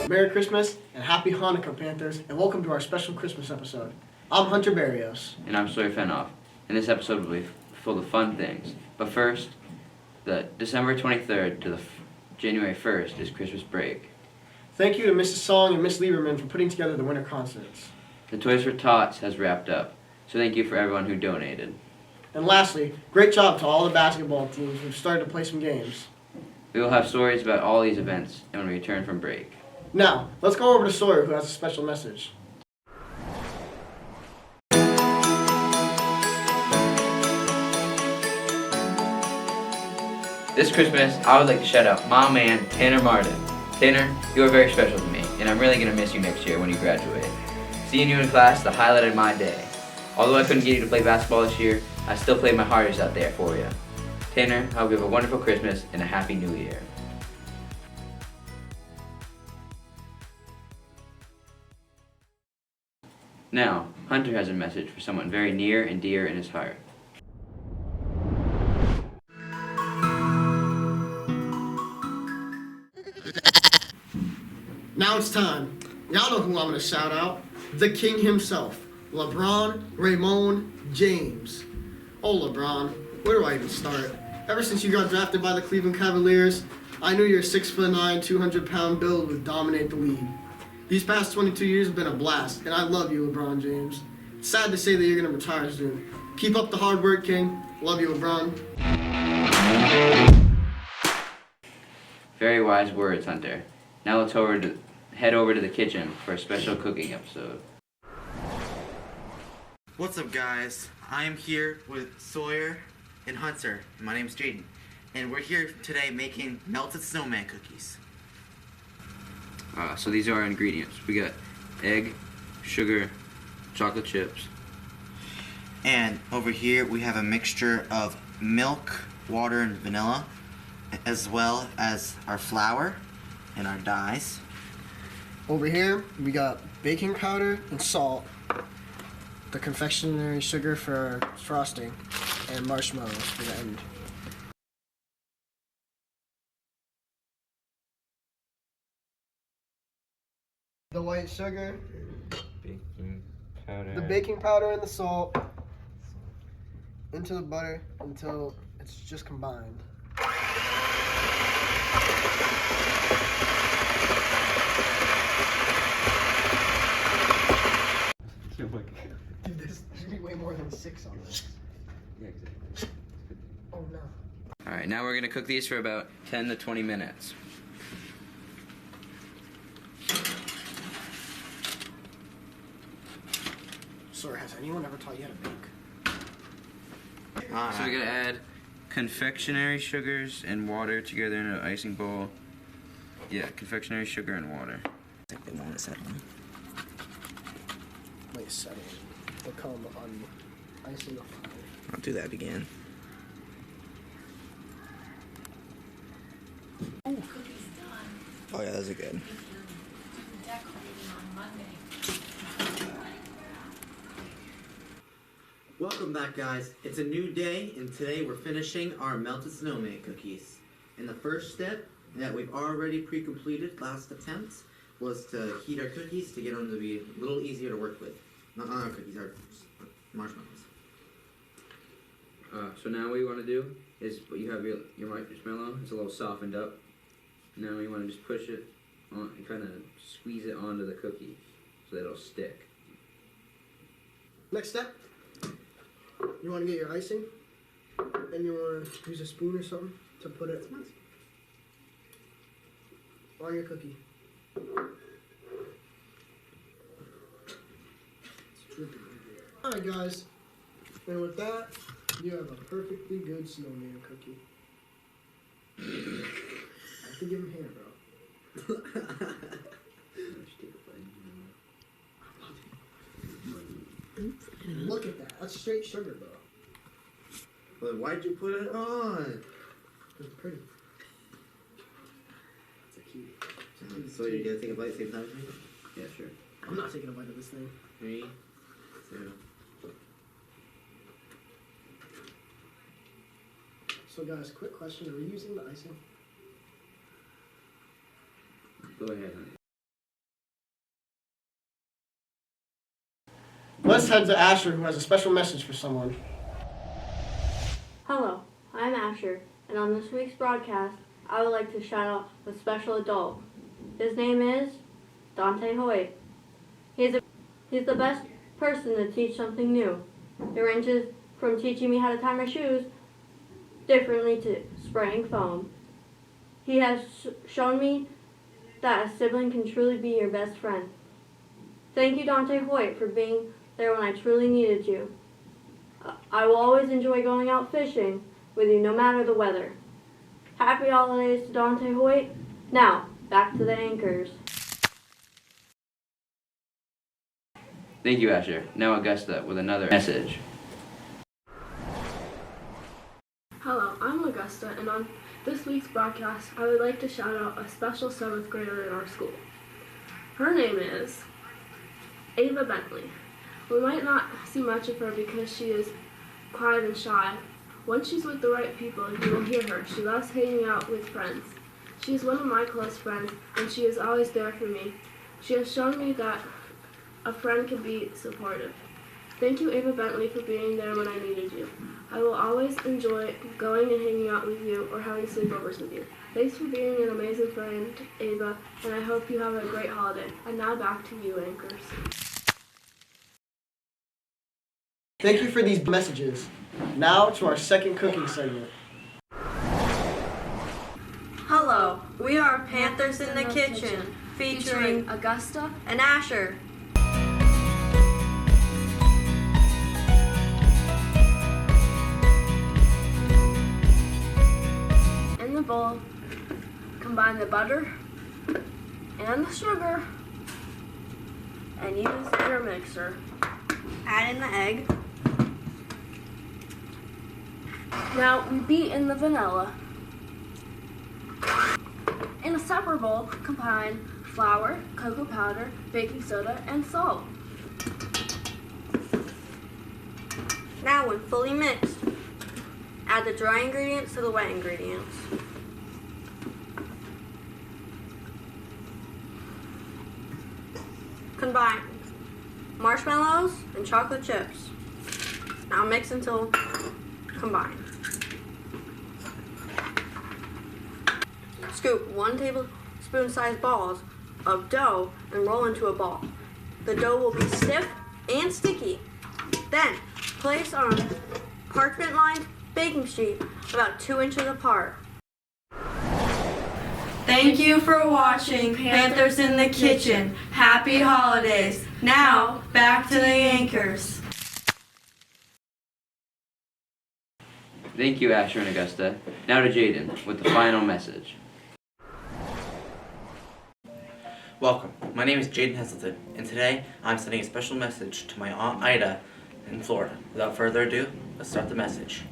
Merry Christmas and Happy Hanukkah, Panthers, and welcome to our special Christmas episode. I'm Hunter Barrios. And I'm Sawyer Fenoff. And this episode will be full of fun things. But first, the December 23rd to the January 1st is Christmas break. Thank you to Mrs. Song and Miss Lieberman for putting together the winter concerts. The Toys for Tots has wrapped up, so thank you for everyone who donated. And lastly, great job to all the basketball teams who've started to play some games. We will have stories about all these events when we return from break. Now, let's go over to Sawyer, who has a special message. This Christmas, I would like to shout out my man, Tanner Martin. Tanner, you are very special to me, and I'm really going to miss you next year when you graduate. Seeing you in class is the highlight of my day. Although I couldn't get you to play basketball this year, I still played my hardest out there for you. Tanner, I hope you have a wonderful Christmas and a Happy New Year. Now, Hunter has a message for someone very near and dear in his heart. Now it's time. Y'all know who I'm going to shout out. The king himself, LeBron Raymond James. Oh, LeBron, where do I even start? Ever since you got drafted by the Cleveland Cavaliers, I knew your 6'9", 200-pound build would dominate the league. These past 22 years have been a blast, and I love you, LeBron James. It's sad to say that you're going to retire soon. Keep up the hard work, King. Love you, LeBron. Very wise words, Hunter. Now let's head over to the kitchen for a special cooking episode. What's up, guys? I am here with Sawyer and Hunter. My name's Jaden, and we're here today making melted snowman cookies. So these are our ingredients. We got egg, sugar, chocolate chips. And over here we have a mixture of milk, water, and vanilla, as well as our flour and our dyes. Over here, we got baking powder and salt, the confectionery sugar for frosting, and marshmallows for the end. The white sugar, Baking powder. the baking powder and the salt into the butter until it's just combined. Dude, there should be way more than 6 on this. Yeah, exactly. Oh no. Alright, now we're going to cook these for about 10 to 20 minutes. Sir, has anyone ever taught you how to bake? So we're going to add confectionery sugars and water together in an icing bowl. Yeah, confectionery sugar and water. I think they want to settle. Wait, settle. Become on icing of fire. I'll do that again. Oh yeah, those are good. Welcome back, guys. It's a new day, and today we're finishing our melted snowman cookies. And the first step that we've already pre-completed last attempt was to heat our cookies to get them to be a little easier to work with. Not our cookies, our marshmallows. So now what you want to do is you have your marshmallow. It's a little softened up. Now you want to just push it on and kind of squeeze it onto the cookie so that it'll stick. Next step, you want to get your icing, and you want to use a spoon or something to put it on your cookie. It's dripping. Alright, guys, and with that, you have a perfectly good snowman cookie. I have to give him hair, bro. Look at that. That's straight sugar, bro. But why'd you put it on? It's pretty. It's a cutie. So you're gonna take a bite at the same time as me? Yeah, sure. I'm not taking a bite of this thing. 3, 2. So guys, quick question. Are we using the icing? Go ahead, honey. us head to Asher, who has a special message for someone. Hello, I'm Asher, and on this week's broadcast, I would like to shout out a special adult. His name is Dante Hoyt. He's the best person to teach something new. It ranges from teaching me how to tie my shoes differently to spraying foam. He has shown me that a sibling can truly be your best friend. Thank you, Dante Hoyt, for being there when I truly needed you. I will always enjoy going out fishing with you no matter the weather. Happy holidays to Dante Hoyt. Now, back to the anchors. Thank you, Asher. Now Augusta with another message. Hello, I'm Augusta, and on this week's broadcast, I would like to shout out a special 7th grader in our school. Her name is Ava Bentley. We might not see much of her because she is quiet and shy. Once she's with the right people, you will hear her. She loves hanging out with friends. She is one of my close friends, and she is always there for me. She has shown me that a friend can be supportive. Thank you, Ava Bentley, for being there when I needed you. I will always enjoy going and hanging out with you or having sleepovers with you. Thanks for being an amazing friend, Ava, and I hope you have a great holiday. And now back to you, anchors. Thank you for these messages. Now to our second cooking segment. Hello, we are Panthers in the Kitchen, featuring Augusta and Asher. in the bowl. Combine the butter and the sugar and use your mixer. Add in the egg. Now we beat in the vanilla. In a separate bowl, combine flour, cocoa powder, baking soda, and salt. Now when fully mixed, add the dry ingredients to the wet ingredients. Combine marshmallows and chocolate chips. Now mix until combined. Scoop 1 tablespoon sized balls of dough and roll into a ball. The dough will be stiff and sticky. Then place on parchment lined baking sheet about 2 inches apart. Thank you for watching Panthers in the Kitchen. Happy holidays. Now back to the anchors. Thank you, Asher and Augusta. Now to Jaden with the final message. Welcome. My name is Jaden Heselton, and today I'm sending a special message to my Aunt Ida in Florida. Without further ado, let's start the message.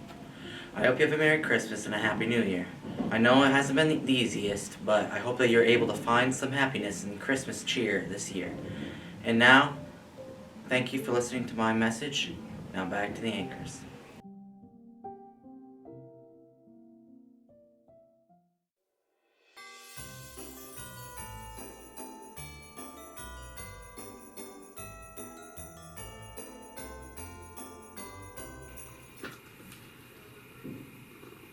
I hope you have a Merry Christmas and a Happy New Year. I know it hasn't been the easiest, but I hope that you're able to find some happiness and Christmas cheer this year. And now, thank you for listening to my message. Now back to the anchors.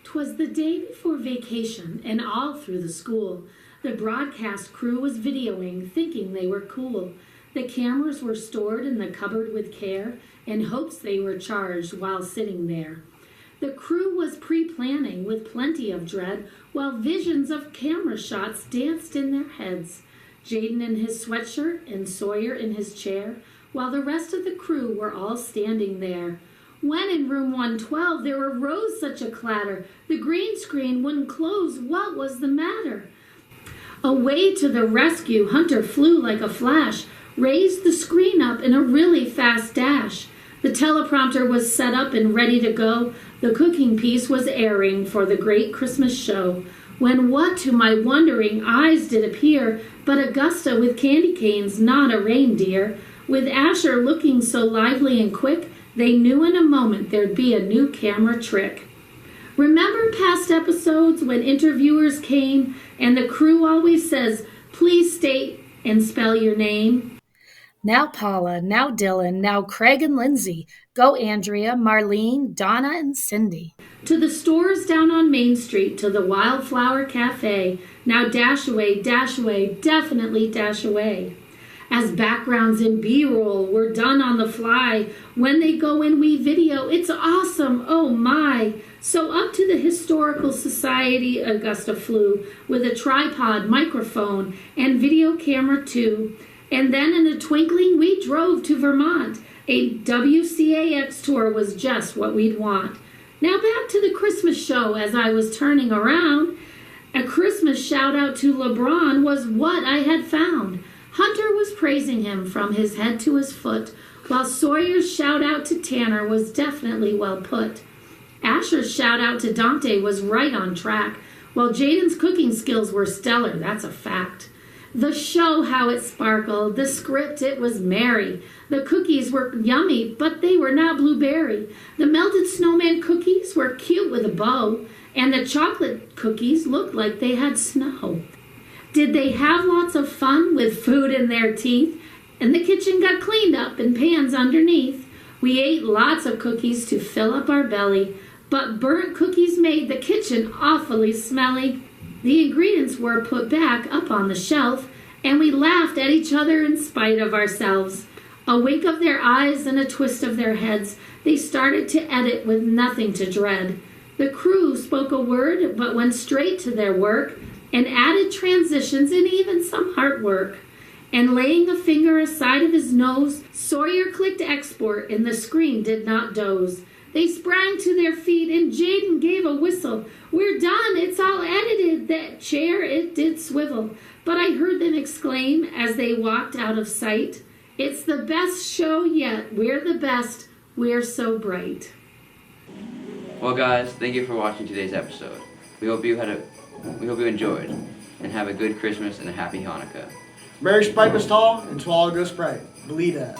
"'Twas the day before vacation, and all through the school, the broadcast crew was videoing, thinking they were cool. The cameras were stored in the cupboard with care, in hopes they were charged while sitting there. The crew was pre-planning with plenty of dread, while visions of camera shots danced in their heads. Jaden in his sweatshirt and Sawyer in his chair, while the rest of the crew were all standing there. When in room 112 there arose such a clatter, the green screen wouldn't close. What was the matter? Away to the rescue, Hunter flew like a flash, raised the screen up in a really fast dash. The teleprompter was set up and ready to go. The cooking piece was airing for the great Christmas show. When what to my wondering eyes did appear but Augusta with candy canes, not a reindeer. With Asher looking so lively and quick, they knew in a moment there'd be a new camera trick. Remember past episodes when interviewers came and the crew always says, "Please state and spell your name"? Now Paula, now Dylan, now Craig and Lindsay. Go Andrea, Marlene, Donna, and Cindy. To the stores down on Main Street, to the Wildflower Cafe. Now dash away, definitely dash away. As backgrounds in B-roll were done on the fly, when they go in we video, it's awesome, oh my. So up to the Historical Society, Augusta flew, with a tripod, microphone, and video camera too. And then in a twinkling we drove to Vermont. A WCAX tour was just what we'd want. Now back to the Christmas show. As I was turning around, a Christmas shout out to LeBron was what I had found. Hunter was praising him from his head to his foot, while Sawyer's shout out to Tanner was definitely well put. Asher's shout out to Dante was right on track, while Jaden's cooking skills were stellar, that's a fact. The show, how it sparkled, the script, it was merry. The cookies were yummy, but they were not blueberry. The melted snowman cookies were cute with a bow, and the chocolate cookies looked like they had snow. Did they have lots of fun with food in their teeth? And the kitchen got cleaned up and pans underneath. We ate lots of cookies to fill up our belly, but burnt cookies made the kitchen awfully smelly. The ingredients were put back up on the shelf, and we laughed at each other in spite of ourselves. A wink of their eyes and a twist of their heads, they started to edit with nothing to dread. The crew spoke a word, but went straight to their work, and added transitions and even some heart work. And laying a finger aside of his nose, Sawyer clicked export, and the screen did not doze. They sprang to their feet, and Jaden gave a whistle. We're done, it's all edited. That chair, it did swivel. But I heard them exclaim as they walked out of sight, it's the best show yet. We're the best. We're so bright. Well, guys, thank you for watching today's episode. We hope you enjoyed, and have a good Christmas and a happy Hanukkah. Merry Sprite was tall, and swallow go Sprite. Believe that.